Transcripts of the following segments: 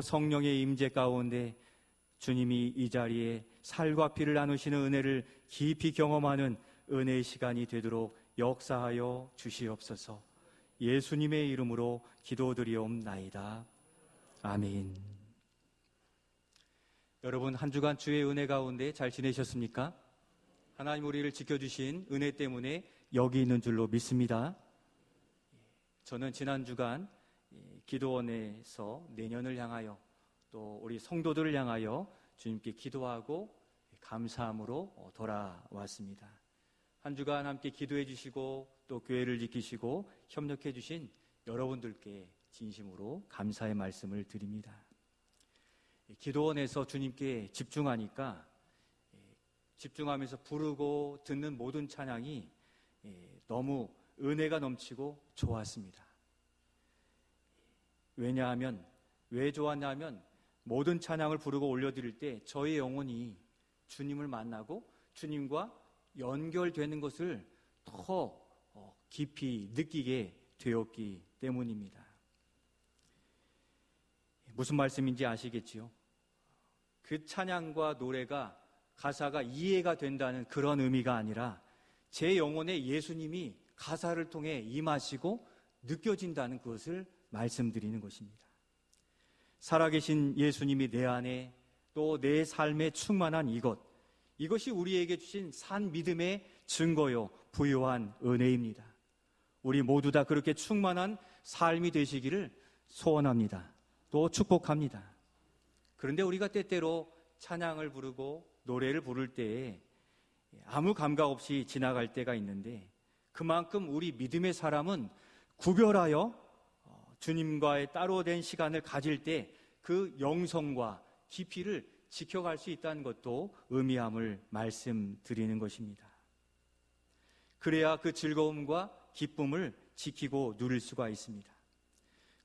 성령의 임재 가운데 주님이 이 자리에 살과 피를 나누시는 은혜를 깊이 경험하는 은혜의 시간이 되도록 역사하여 주시옵소서. 예수님의 이름으로 기도드리옵나이다. 아멘. 여러분, 한 주간 주의 은혜 가운데 잘 지내셨습니까? 하나님 우리를 지켜주신 은혜 때문에 여기 있는 줄로 믿습니다. 저는 지난 주간 기도원에서 내년을 향하여 또 우리 성도들을 향하여 주님께 기도하고 감사함으로 돌아왔습니다. 한 주간 함께 기도해 주시고 또 교회를 지키시고 협력해 주신 여러분들께 진심으로 감사의 말씀을 드립니다. 기도원에서 주님께 집중하니까 집중하면서 부르고 듣는 모든 찬양이 너무 은혜가 넘치고 좋았습니다. 왜냐하면, 왜 좋았냐면 모든 찬양을 부르고 올려드릴 때 저의 영혼이 주님을 만나고 주님과 연결되는 것을 더 깊이 느끼게 되었기 때문입니다. 무슨 말씀인지 아시겠지요? 그 찬양과 노래가 가사가 이해가 된다는 그런 의미가 아니라 제 영혼에 예수님이 가사를 통해 임하시고 느껴진다는 그것을 말씀드리는 것입니다. 살아계신 예수님이 내 안에 또 내 삶에 충만한 이것이 우리에게 주신 산 믿음의 증거요 부유한 은혜입니다. 우리 모두 다 그렇게 충만한 삶이 되시기를 소원합니다. 또 축복합니다. 그런데 우리가 때때로 찬양을 부르고 노래를 부를 때에 아무 감각 없이 지나갈 때가 있는데, 그만큼 우리 믿음의 사람은 구별하여 주님과의 따로 된 시간을 가질 때 그 영성과 깊이를 지켜갈 수 있다는 것도 의미함을 말씀드리는 것입니다. 그래야 그 즐거움과 기쁨을 지키고 누릴 수가 있습니다.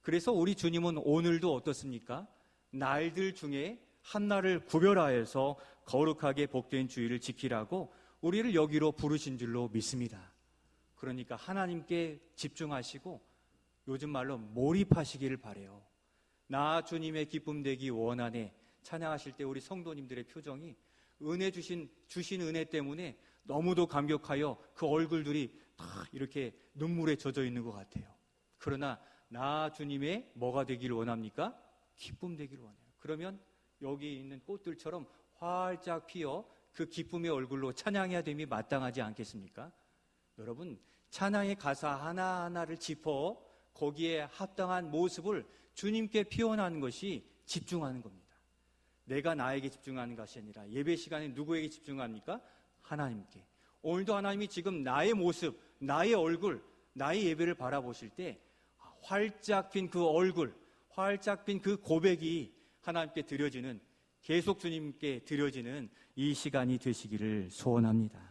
그래서 우리 주님은 오늘도 어떻습니까? 날들 중에 한 날을 구별하여서 거룩하게 복된 주일을 지키라고 우리를 여기로 부르신 줄로 믿습니다. 그러니까 하나님께 집중하시고 요즘 말로 몰입하시기를 바라요. 나 주님의 기쁨 되기 원하네 찬양하실 때 우리 성도님들의 표정이 은혜 주신 은혜 때문에 너무도 감격하여 그 얼굴들이 다 이렇게 눈물에 젖어 있는 것 같아요. 그러나 나 주님의 뭐가 되기를 원합니까? 기쁨 되기를 원해요. 그러면 여기 있는 꽃들처럼 활짝 피어 그 기쁨의 얼굴로 찬양해야 됨이 마땅하지 않겠습니까? 여러분, 찬양의 가사 하나하나를 짚어 거기에 합당한 모습을 주님께 표현하는 것이 집중하는 겁니다. 내가 나에게 집중하는 것이 아니라 예배 시간에 누구에게 집중합니까? 하나님께. 오늘도 하나님이 지금 나의 모습, 나의 얼굴, 나의 예배를 바라보실 때 활짝 핀 그 얼굴, 활짝 핀 그 고백이 하나님께 드려지는, 계속 주님께 드려지는 이 시간이 되시기를 소원합니다.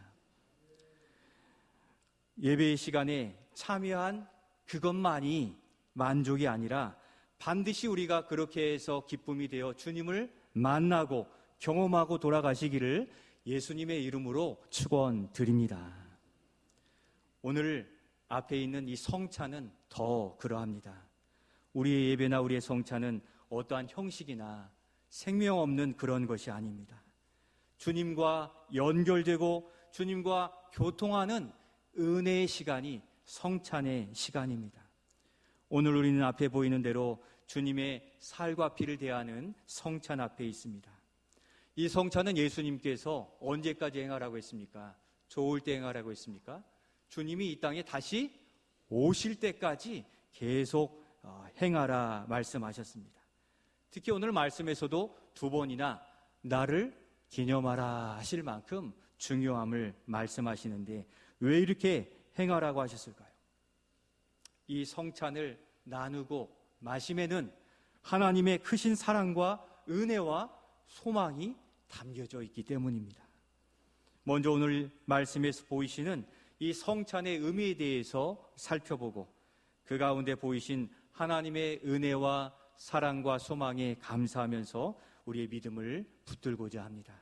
예배 시간에 참여한 그것만이 만족이 아니라 반드시 우리가 그렇게 해서 기쁨이 되어 주님을 만나고 경험하고 돌아가시기를 예수님의 이름으로 축원드립니다. 오늘 앞에 있는 이 성찬은 더 그러합니다. 우리의 예배나 우리의 성찬은 어떠한 형식이나 생명 없는 그런 것이 아닙니다. 주님과 연결되고 주님과 교통하는 은혜의 시간이 성찬의 시간입니다. 오늘 우리는 앞에 보이는 대로 주님의 살과 피를 대하는 성찬 앞에 있습니다. 이 성찬은 예수님께서 언제까지 행하라고 했습니까? 좋을 때 행하라고 했습니까? 주님이 이 땅에 다시 오실 때까지 계속 행하라 말씀하셨습니다. 특히 오늘 말씀에서도 두 번이나 나를 기념하라 하실 만큼 중요함을 말씀하시는데 왜 이렇게 행하라고 하셨을까요? 이 성찬을 나누고 마심에는 하나님의 크신 사랑과 은혜와 소망이 담겨져 있기 때문입니다. 먼저 오늘 말씀에서 보이시는 이 성찬의 의미에 대해서 살펴보고 그 가운데 보이신 하나님의 은혜와 사랑과 소망에 감사하면서 우리의 믿음을 붙들고자 합니다.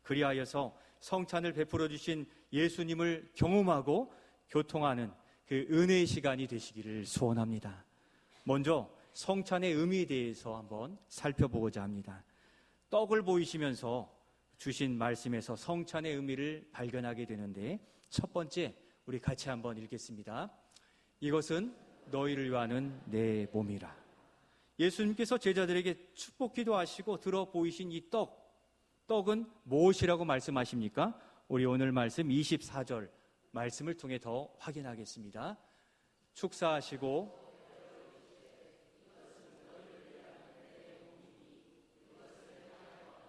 그리하여서 성찬을 베풀어 주신 예수님을 경험하고 교통하는 그 은혜의 시간이 되시기를 소원합니다. 먼저 성찬의 의미에 대해서 한번 살펴보고자 합니다. 떡을 보이시면서 주신 말씀에서 성찬의 의미를 발견하게 되는데, 첫 번째 우리 같이 한번 읽겠습니다. 이것은 너희를 위하는 내 몸이라. 예수님께서 제자들에게 축복 기도하시고 들어 보이신 이 떡은 무엇이라고 말씀하십니까? 우리 오늘 말씀 24절 말씀을 통해 더 확인하겠습니다. 축사하시고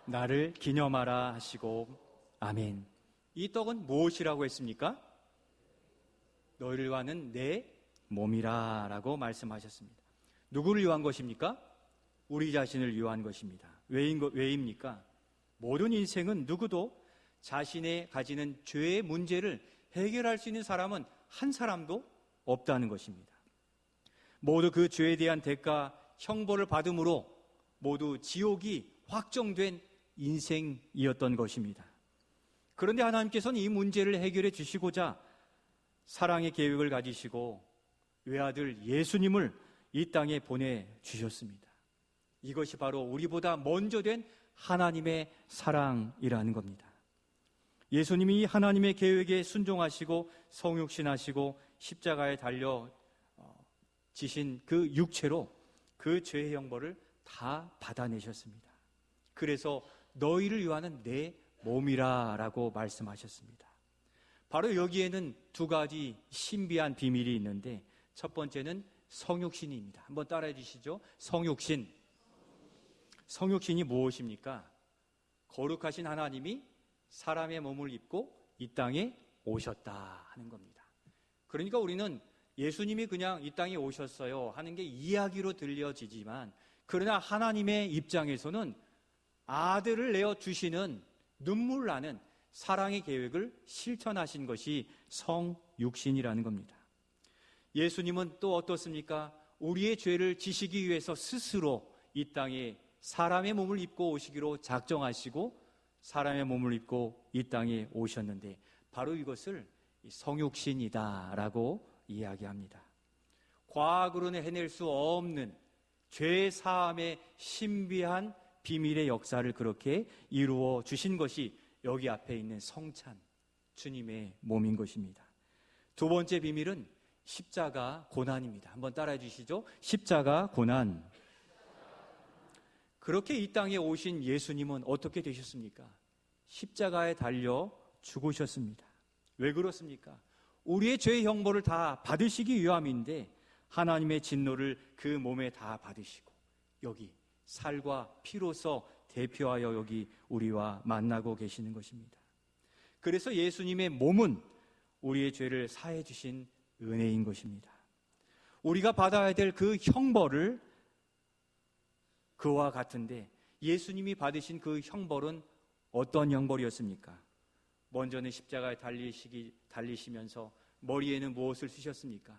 나를 기념하라 하시고 아멘. 이 떡은 무엇이라고 했습니까? 너희를 위하는 내 몸이라 라고 말씀하셨습니다. 누구를 위한 것입니까? 우리 자신을 위한 것입니다. 왜입니까? 모든 인생은 누구도 자신의 가지는 죄의 문제를 해결할 수 있는 사람은 한 사람도 없다는 것입니다. 모두 그 죄에 대한 대가, 형벌을 받음으로 모두 지옥이 확정된 인생이었던 것입니다. 그런데 하나님께서는 이 문제를 해결해 주시고자 사랑의 계획을 가지시고 외아들 예수님을 이 땅에 보내주셨습니다. 이것이 바로 우리보다 먼저 된 하나님의 사랑이라는 겁니다. 예수님이 하나님의 계획에 순종하시고 성육신하시고 십자가에 달려 지신 그 육체로 그 죄의 형벌을 다 받아내셨습니다. 그래서 너희를 위하는 내 몸이라 라고 말씀하셨습니다. 바로 여기에는 두 가지 신비한 비밀이 있는데, 첫 번째는 성육신입니다. 한번 따라해 주시죠. 성육신. 성육신이 무엇입니까? 거룩하신 하나님이 사람의 몸을 입고 이 땅에 오셨다 하는 겁니다. 그러니까 우리는 예수님이 그냥 이 땅에 오셨어요 하는 게 이야기로 들려지지만, 그러나 하나님의 입장에서는 아들을 내어주시는 눈물 나는 사랑의 계획을 실천하신 것이 성육신이라는 겁니다. 예수님은 또 어떻습니까? 우리의 죄를 지시기 위해서 스스로 이 땅에 사람의 몸을 입고 오시기로 작정하시고 사람의 몸을 입고 이 땅에 오셨는데, 바로 이것을 성육신이다라고 이야기합니다. 과학으로는 해낼 수 없는 죄 사함의 신비한 비밀의 역사를 그렇게 이루어 주신 것이 여기 앞에 있는 성찬, 주님의 몸인 것입니다. 두 번째 비밀은 십자가 고난입니다. 한번 따라해 주시죠. 십자가 고난. 그렇게 이 땅에 오신 예수님은 어떻게 되셨습니까? 십자가에 달려 죽으셨습니다. 왜 그렇습니까? 우리의 죄의 형벌을 다 받으시기 위함인데 하나님의 진노를 그 몸에 다 받으시고 여기 살과 피로서 대표하여 여기 우리와 만나고 계시는 것입니다. 그래서 예수님의 몸은 우리의 죄를 사해 주신 은혜인 것입니다. 우리가 받아야 될 그 형벌을 그와 같은데, 예수님이 받으신 그 형벌은 어떤 형벌이었습니까? 먼저는 십자가에 달리시면서 머리에는 무엇을 쓰셨습니까?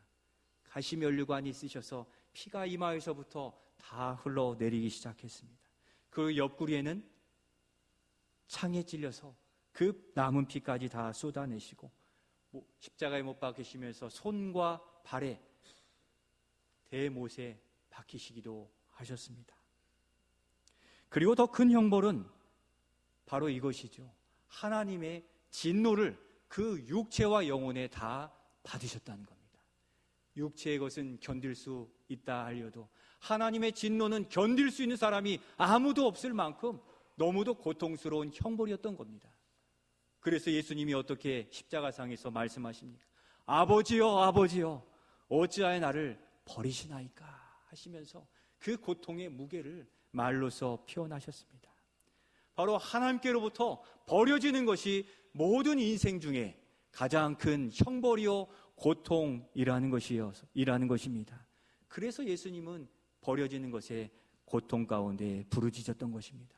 가시면류관이 쓰셔서 피가 이마에서부터 다 흘러내리기 시작했습니다. 그 옆구리에는 창에 찔려서 그 남은 피까지 다 쏟아내시고 십자가에 못 박히시면서 손과 발에 대못에 박히시기도 하셨습니다. 그리고 더 큰 형벌은 바로 이것이죠. 하나님의 진노를 그 육체와 영혼에 다 받으셨다는 겁니다. 육체의 것은 견딜 수 있다 하려도 하나님의 진노는 견딜 수 있는 사람이 아무도 없을 만큼 너무도 고통스러운 형벌이었던 겁니다. 그래서 예수님이 어떻게 십자가상에서 말씀하십니까? 아버지여, 아버지여, 어찌하여 나를 버리시나이까 하시면서 그 고통의 무게를 말로써 표현하셨습니다. 바로 하나님께로부터 버려지는 것이 모든 인생 중에 가장 큰 형벌이요 고통이라는 것입니다. 그래서 예수님은 버려지는 것에 고통 가운데 부르짖었던 것입니다.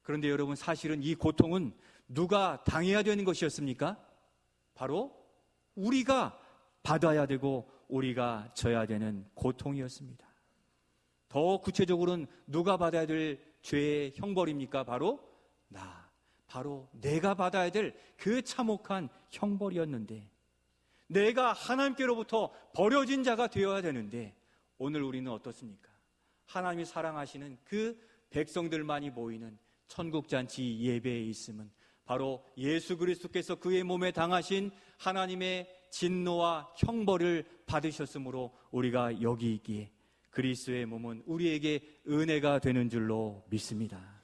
그런데 여러분, 사실은 이 고통은 누가 당해야 되는 것이었습니까? 바로 우리가 받아야 되고 우리가 져야 되는 고통이었습니다. 더 구체적으로는 누가 받아야 될 죄의 형벌입니까? 바로 내가 받아야 될 그 참혹한 형벌이었는데, 내가 하나님께로부터 버려진 자가 되어야 되는데 오늘 우리는 어떻습니까? 하나님이 사랑하시는 그 백성들만이 모이는 천국잔치 예배에 있음은 바로 예수 그리스도께서 그의 몸에 당하신 하나님의 진노와 형벌을 받으셨으므로 우리가 여기 있기에 그리스도의 몸은 우리에게 은혜가 되는 줄로 믿습니다.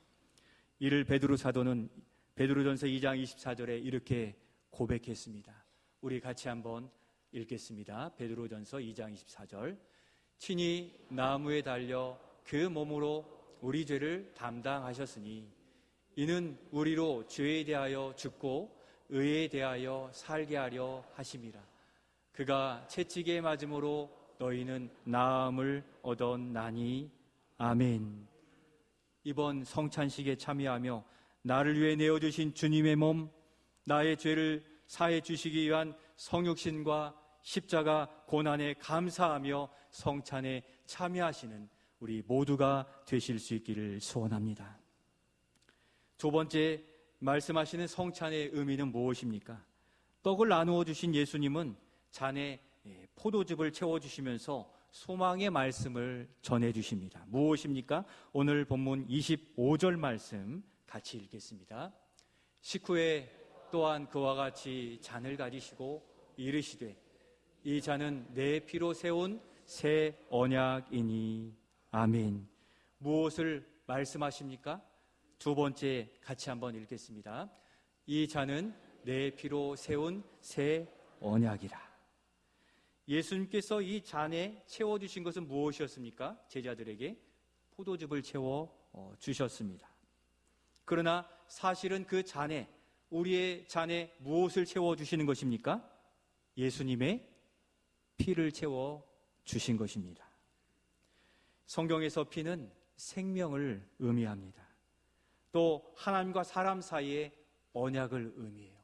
이를 베드로 사도는 베드로전서 2장 24절에 이렇게 고백했습니다. 우리 같이 한번 읽겠습니다. 베드로전서 2장 24절. 친히 나무에 달려 그 몸으로 우리 죄를 담당하셨으니 이는 우리로 죄에 대하여 죽고 의에 대하여 살게 하려 하심이라. 그가 채찍에 맞음으로 너희는 나음을 얻었나니. 아멘. 이번 성찬식에 참여하며 나를 위해 내어주신 주님의 몸, 나의 죄를 사해 주시기 위한 성육신과 십자가 고난에 감사하며 성찬에 참여하시는 우리 모두가 되실 수 있기를 소원합니다. 두 번째 말씀하시는 성찬의 의미는 무엇입니까? 떡을 나누어 주신 예수님은 잔에 포도즙을 채워주시면서 소망의 말씀을 전해주십니다. 무엇입니까? 오늘 본문 25절 말씀 같이 읽겠습니다. 식후에 또한 그와 같이 잔을 가지시고 이르시되 이 잔은 내 피로 세운 새 언약이니. 아멘. 무엇을 말씀하십니까? 두 번째 같이 한번 읽겠습니다. 이 잔은 내 피로 세운 새 언약이라. 예수님께서 이 잔에 채워주신 것은 무엇이었습니까? 제자들에게 포도즙을 채워 주셨습니다. 그러나 사실은 그 잔에, 우리의 잔에 무엇을 채워주시는 것입니까? 예수님의 피를 채워 주신 것입니다. 성경에서 피는 생명을 의미합니다. 또 하나님과 사람 사이의 언약을 의미해요.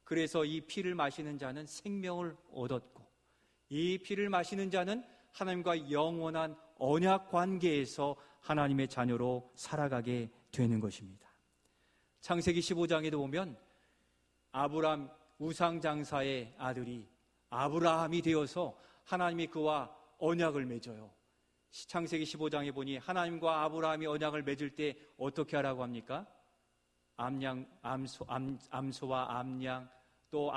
그래서 이 피를 마시는 자는 생명을 얻었고, 이 피를 마시는 자는 하나님과 영원한 언약 관계에서 하나님의 자녀로 살아가게 되는 것입니다. 창세기 15장에도 보면 아브람 우상장사의 아들이 아브라함이 되어서 하나님이 그와 언약을 맺어요. 창세기 15장에 보니 하나님과 아브라함이 언약을 맺을 때 어떻게 하라고 합니까? 암소와 암양 또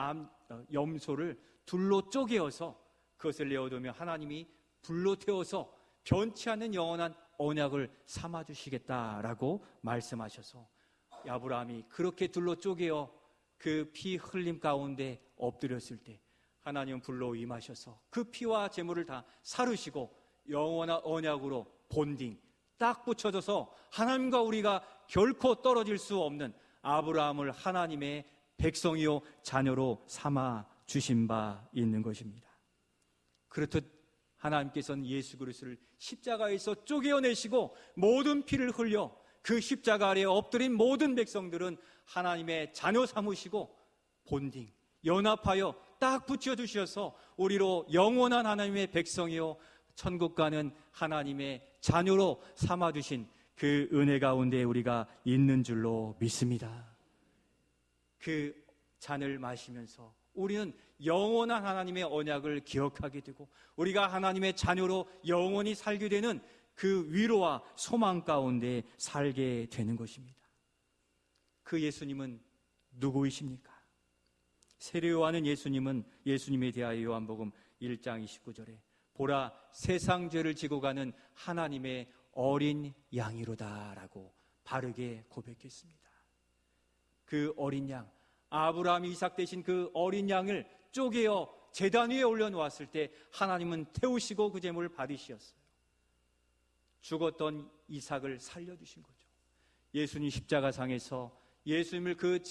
염소를 둘로 쪼개어서 그것을 내어두며 하나님이 불로 태워서 변치 않는 영원한 언약을 삼아주시겠다라고 말씀하셔서 아브라함이 그렇게 둘로 쪼개어 그 피 흘림 가운데 엎드렸을 때 하나님은 불로 임하셔서 그 피와 제물을 다 사르시고 영원한 언약으로 본딩 딱 붙여져서 하나님과 우리가 결코 떨어질 수 없는 아브라함을 하나님의 백성이요 자녀로 삼아 주신 바 있는 것입니다. 그렇듯 하나님께서는 예수 그리스도를 십자가에서 쪼개어내시고 모든 피를 흘려 그 십자가 아래에 엎드린 모든 백성들은 하나님의 자녀 삼으시고 본딩 연합하여 딱 붙여주셔서 우리로 영원한 하나님의 백성이요 천국 가는 하나님의 자녀로 삼아주신 그 은혜 가운데 우리가 있는 줄로 믿습니다. 그 잔을 마시면서 우리는 영원한 하나님의 언약을 기억하게 되고 우리가 하나님의 자녀로 영원히 살게 되는 그 위로와 소망 가운데 살게 되는 것입니다. 그 예수님은 누구이십니까? 세례요한은 예수님에 대하여 요한복음 1장 29절에 보라 세상 죄를 지고 가는 하나님의 어린 양이로다라고 바르게 고백했습니다. 그 어린 양, 아브라함 이삭 대신 그 어린 양을 쪼개어 제단 위에 올려놓았을 때 하나님은 태우시고 그 제물을 받으셨어요. 죽었던 이삭을 살려주신 거죠. 예수님 십자가상에서 예수님을 그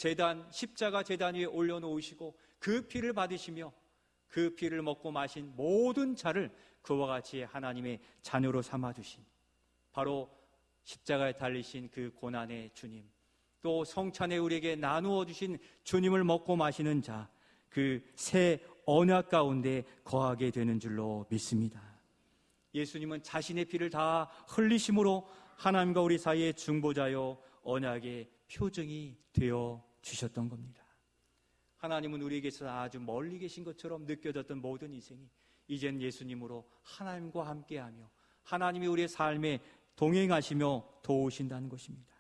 십자가 제단 위에 올려놓으시고 그 피를 받으시며 그 피를 먹고 마신 모든 자를 그와 같이 하나님의 자녀로 삼아주신 바로 십자가에 달리신 그 고난의 주님, 또 성찬에 우리에게 나누어 주신 주님을 먹고 마시는 자, 그 새 언약 가운데 거하게 되는 줄로 믿습니다. 예수님은 자신의 피를 다 흘리심으로 하나님과 우리 사이의 중보자요 언약의 표징이 되어 주셨던 겁니다. 하나님은 우리에게서 아주 멀리 계신 것처럼 느껴졌던 모든 인생이 이젠 예수님으로 하나님과 함께하며 하나님이 우리의 삶에 동행하시며 도우신다는 것입니다.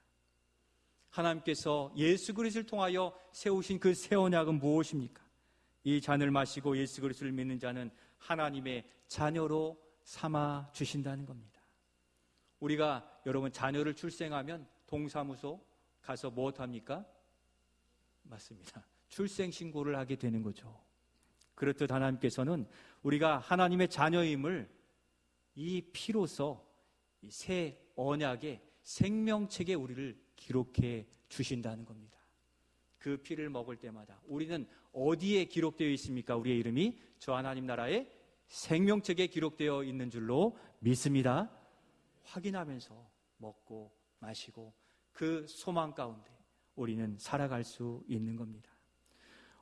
하나님께서 예수 그리스도를 통하여 세우신 그 새 언약은 무엇입니까? 이 잔을 마시고 예수 그리스도를 믿는 자는 하나님의 자녀로 삼아 주신다는 겁니다. 우리가 여러분 자녀를 출생하면 동사무소 가서 무엇합니까? 맞습니다. 출생신고를 하게 되는 거죠. 그렇듯 하나님께서는 우리가 하나님의 자녀임을 이 피로서 이 새 언약의 생명책에 우리를 기록해 주신다는 겁니다. 그 피를 먹을 때마다 우리는 어디에 기록되어 있습니까? 우리의 이름이 저 하나님 나라의 생명책에 기록되어 있는 줄로 믿습니다. 확인하면서 먹고 마시고 그 소망 가운데 우리는 살아갈 수 있는 겁니다.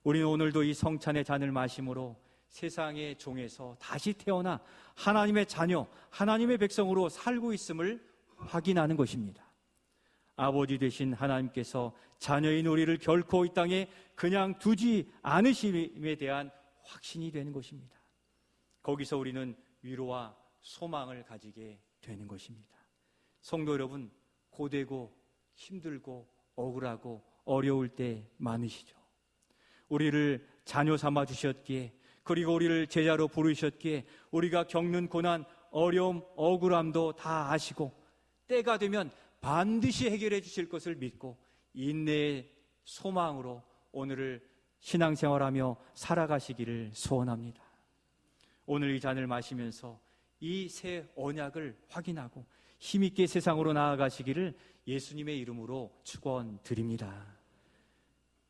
우리는 오늘도 이 성찬의 잔을 마심으로 세상의 종에서 다시 태어나 하나님의 자녀, 하나님의 백성으로 살고 있음을 확인하는 것입니다. 아버지 되신 하나님께서 자녀인 우리를 결코 이 땅에 그냥 두지 않으심에 대한 확신이 되는 것입니다. 거기서 우리는 위로와 소망을 가지게 되는 것입니다. 성도 여러분, 고되고 힘들고 억울하고 어려울 때 많으시죠. 우리를 자녀 삼아 주셨기에, 그리고 우리를 제자로 부르셨기에 우리가 겪는 고난, 어려움, 억울함도 다 아시고 때가 되면 반드시 해결해 주실 것을 믿고 인내의 소망으로 오늘을 신앙생활하며 살아가시기를 소원합니다. 오늘 이 잔을 마시면서 이 새 언약을 확인하고 힘있게 세상으로 나아가시기를 예수님의 이름으로 축원드립니다.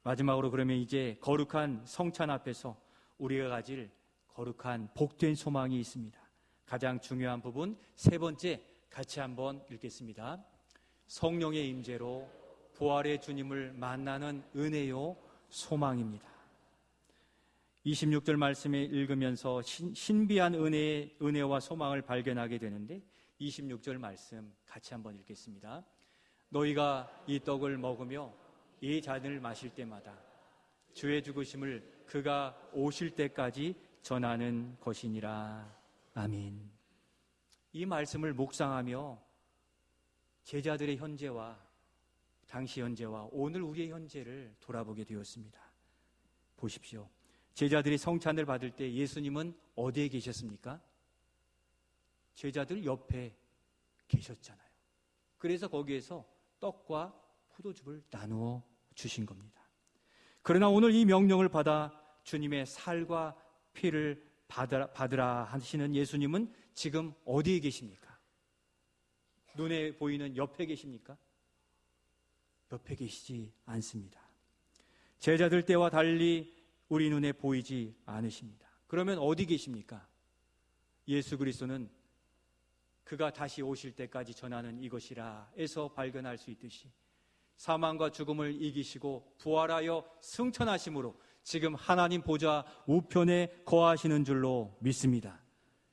마지막으로 그러면 이제 거룩한 성찬 앞에서 우리가 가질 거룩한 복된 소망이 있습니다. 가장 중요한 부분 세 번째 같이 한번 읽겠습니다. 성령의 임재로 부활의 주님을 만나는 은혜요 소망입니다. 26절 말씀을 읽으면서 신비한 은혜와 소망을 발견하게 되는데 26절 말씀 같이 한번 읽겠습니다. 너희가 이 떡을 먹으며 이 잔을 마실 때마다 주의 죽으심을 그가 오실 때까지 전하는 것이니라. 아멘. 이 말씀을 묵상하며 제자들의 현재와 당시 현재와 오늘 우리의 현재를 돌아보게 되었습니다. 보십시오. 제자들이 성찬을 받을 때 예수님은 어디에 계셨습니까? 제자들 옆에 계셨잖아요. 그래서 거기에서 떡과 포도즙을 나누어 주신 겁니다. 그러나 오늘 이 명령을 받아 주님의 살과 피를 받으라 하시는 예수님은 지금 어디에 계십니까? 눈에 보이는 옆에 계십니까? 옆에 계시지 않습니다. 제자들 때와 달리 우리 눈에 보이지 않으십니다. 그러면 어디 계십니까? 예수 그리스도는 그가 다시 오실 때까지 전하는 이것이라 에서 발견할 수 있듯이 사망과 죽음을 이기시고 부활하여 승천하심으로 지금 하나님 보좌 우편에 거하시는 줄로 믿습니다.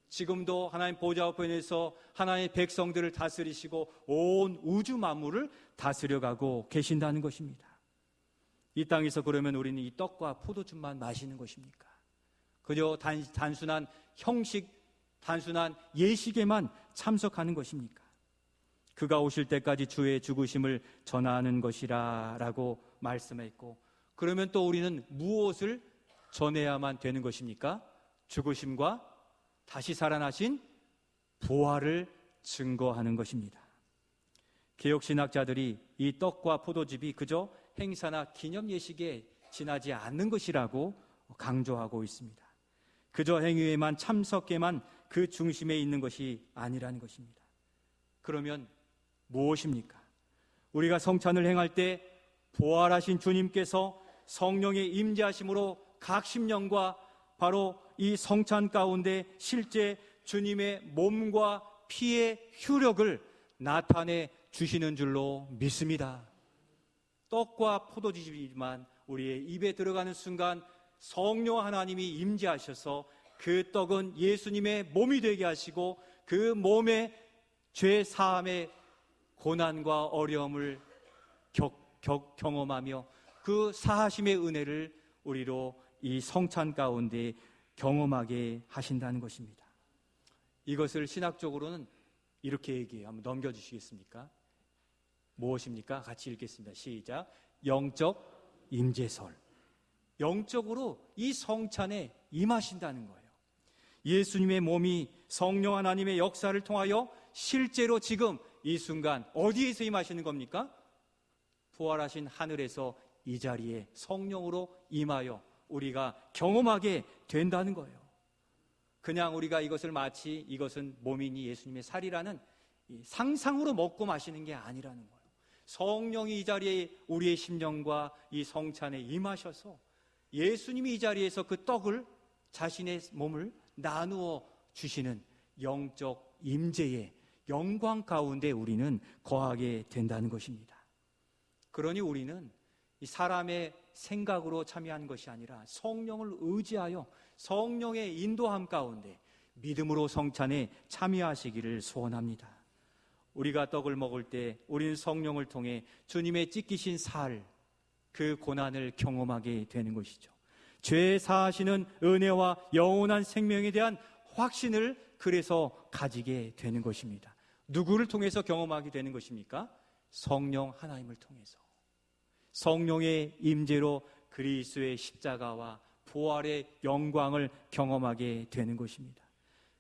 지금도 하나님 보좌 우편에서 하나님의 백성들을 다스리시고 온 우주 만물을 다스려가고 계신다는 것입니다. 이 땅에서 그러면 우리는 이 떡과 포도즙만 마시는 것입니까? 그저 단순한 형식, 단순한 예식에만 참석하는 것입니까? 그가 오실 때까지 주의 죽으심을 전하는 것이라 라고 말씀했고, 그러면 또 우리는 무엇을 전해야만 되는 것입니까? 죽으심과 다시 살아나신 부활을 증거하는 것입니다. 개혁신학자들이 이 떡과 포도즙이 그저 행사나 기념 예식에 지나지 않는 것이라고 강조하고 있습니다. 그저 행위에만 참석에만 그 중심에 있는 것이 아니라는 것입니다. 그러면 무엇입니까? 우리가 성찬을 행할 때 부활하신 주님께서 성령의 임재하심으로 각 심령과 바로 이 성찬 가운데 실제 주님의 몸과 피의 효력을 나타내 주시는 줄로 믿습니다. 떡과 포도즙이지만 우리의 입에 들어가는 순간 성령 하나님이 임재하셔서 그 떡은 예수님의 몸이 되게 하시고 그 몸의 죄 사함의 고난과 어려움을 경험하며 그 사하심의 은혜를 우리로 이 성찬 가운데 경험하게 하신다는 것입니다. 이것을 신학적으로는 이렇게 얘기해요. 한번 넘겨주시겠습니까? 무엇입니까? 같이 읽겠습니다. 시작. 영적 임재설. 영적으로 이 성찬에 임하신다는 거예요. 예수님의 몸이 성령 하나님의 역사를 통하여 실제로 지금 이 순간 어디에서 임하시는 겁니까? 부활하신 하늘에서 이 자리에 성령으로 임하여 우리가 경험하게 된다는 거예요. 그냥 우리가 이것을 마치 이것은 몸이니 예수님의 살이라는 상상으로 먹고 마시는 게 아니라는 거예요. 성령이 이 자리에 우리의 심령과 이 성찬에 임하셔서 예수님이 이 자리에서 그 떡을 자신의 몸을 나누어 주시는 영적 임재의 영광 가운데 우리는 거하게 된다는 것입니다. 그러니 우리는 이 사람의 생각으로 참여하는 것이 아니라 성령을 의지하여 성령의 인도함 가운데 믿음으로 성찬에 참여하시기를 소원합니다. 우리가 떡을 먹을 때 우리는 성령을 통해 주님의 찢기신 살, 그 고난을 경험하게 되는 것이죠. 죄 사하시는 은혜와 영원한 생명에 대한 확신을 그래서 가지게 되는 것입니다. 누구를 통해서 경험하게 되는 것입니까? 성령 하나님을 통해서. 성령의 임재로 그리스도의 십자가와 부활의 영광을 경험하게 되는 것입니다.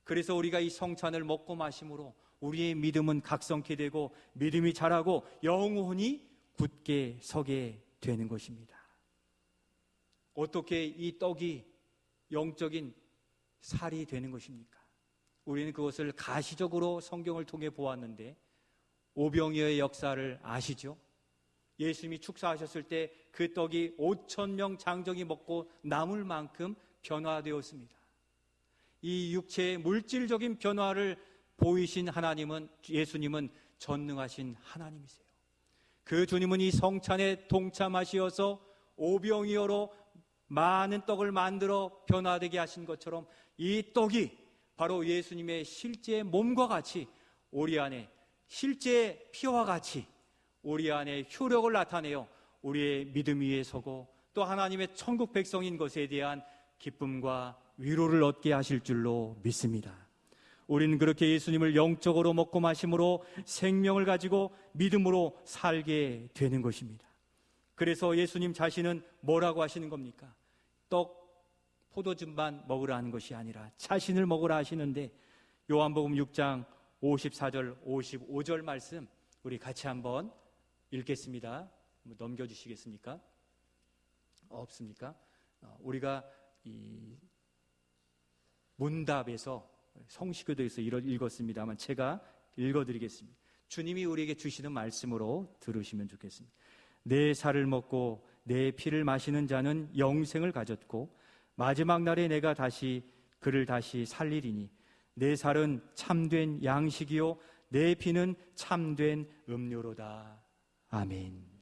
그래서 우리가 이 성찬을 먹고 마심으로 우리의 믿음은 각성케 되고 믿음이 자라고 영혼이 굳게 서게 되는 것입니다. 어떻게 이 떡이 영적인 살이 되는 것입니까? 우리는 그것을 가시적으로 성경을 통해 보았는데 오병이어의 역사를 아시죠? 예수님이 축사하셨을 때 그 떡이 5,000명 장정이 먹고 남을 만큼 변화되었습니다. 이 육체의 물질적인 변화를 보이신 하나님은, 예수님은 전능하신 하나님이세요. 그 주님은 이 성찬에 동참하시어서 오병이어로 많은 떡을 만들어 변화되게 하신 것처럼 이 떡이 바로 예수님의 실제 몸과 같이 우리 안에 실제 피와 같이 우리 안에 효력을 나타내어 우리의 믿음 위에 서고 또 하나님의 천국 백성인 것에 대한 기쁨과 위로를 얻게 하실 줄로 믿습니다. 우리는 그렇게 예수님을 영적으로 먹고 마심으로 생명을 가지고 믿음으로 살게 되는 것입니다. 그래서 예수님 자신은 뭐라고 하시는 겁니까? 떡, 포도즙만 먹으라 하는 것이 아니라 자신을 먹으라 하시는데 요한복음 6장 54절 55절 말씀 우리 같이 한번 읽겠습니다. 넘겨주시겠습니까? 없습니까? 우리가 이 문답에서 성시교도에서 읽었습니다만 제가 읽어드리겠습니다. 주님이 우리에게 주시는 말씀으로 들으시면 좋겠습니다. 내 살을 먹고 내 피를 마시는 자는 영생을 가졌고 마지막 날에 내가 그를 다시 살리리니 내 살은 참된 양식이요 내 피는 참된 음료로다. 아멘.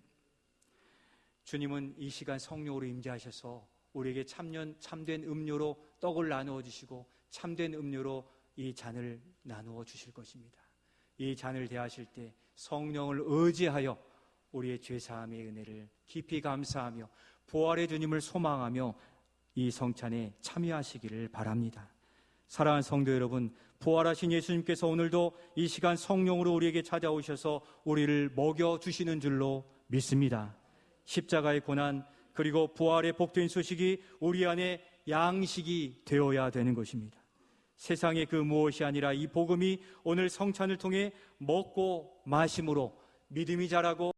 주님은 이 시간 성령으로 임재하셔서 우리에게 참된 음료로 떡을 나누어 주시고 참된 음료로 이 잔을 나누어 주실 것입니다. 이 잔을 대하실 때 성령을 의지하여 우리의 죄사함의 은혜를 깊이 감사하며 부활의 주님을 소망하며 이 성찬에 참여하시기를 바랍니다. 사랑하는 성도 여러분, 부활하신 예수님께서 오늘도 이 시간 성령으로 우리에게 찾아오셔서 우리를 먹여주시는 줄로 믿습니다. 십자가의 고난 그리고 부활의 복된 소식이 우리 안에 양식이 되어야 되는 것입니다. 세상의 그 무엇이 아니라 이 복음이 오늘 성찬을 통해 먹고 마심으로 믿음이 자라고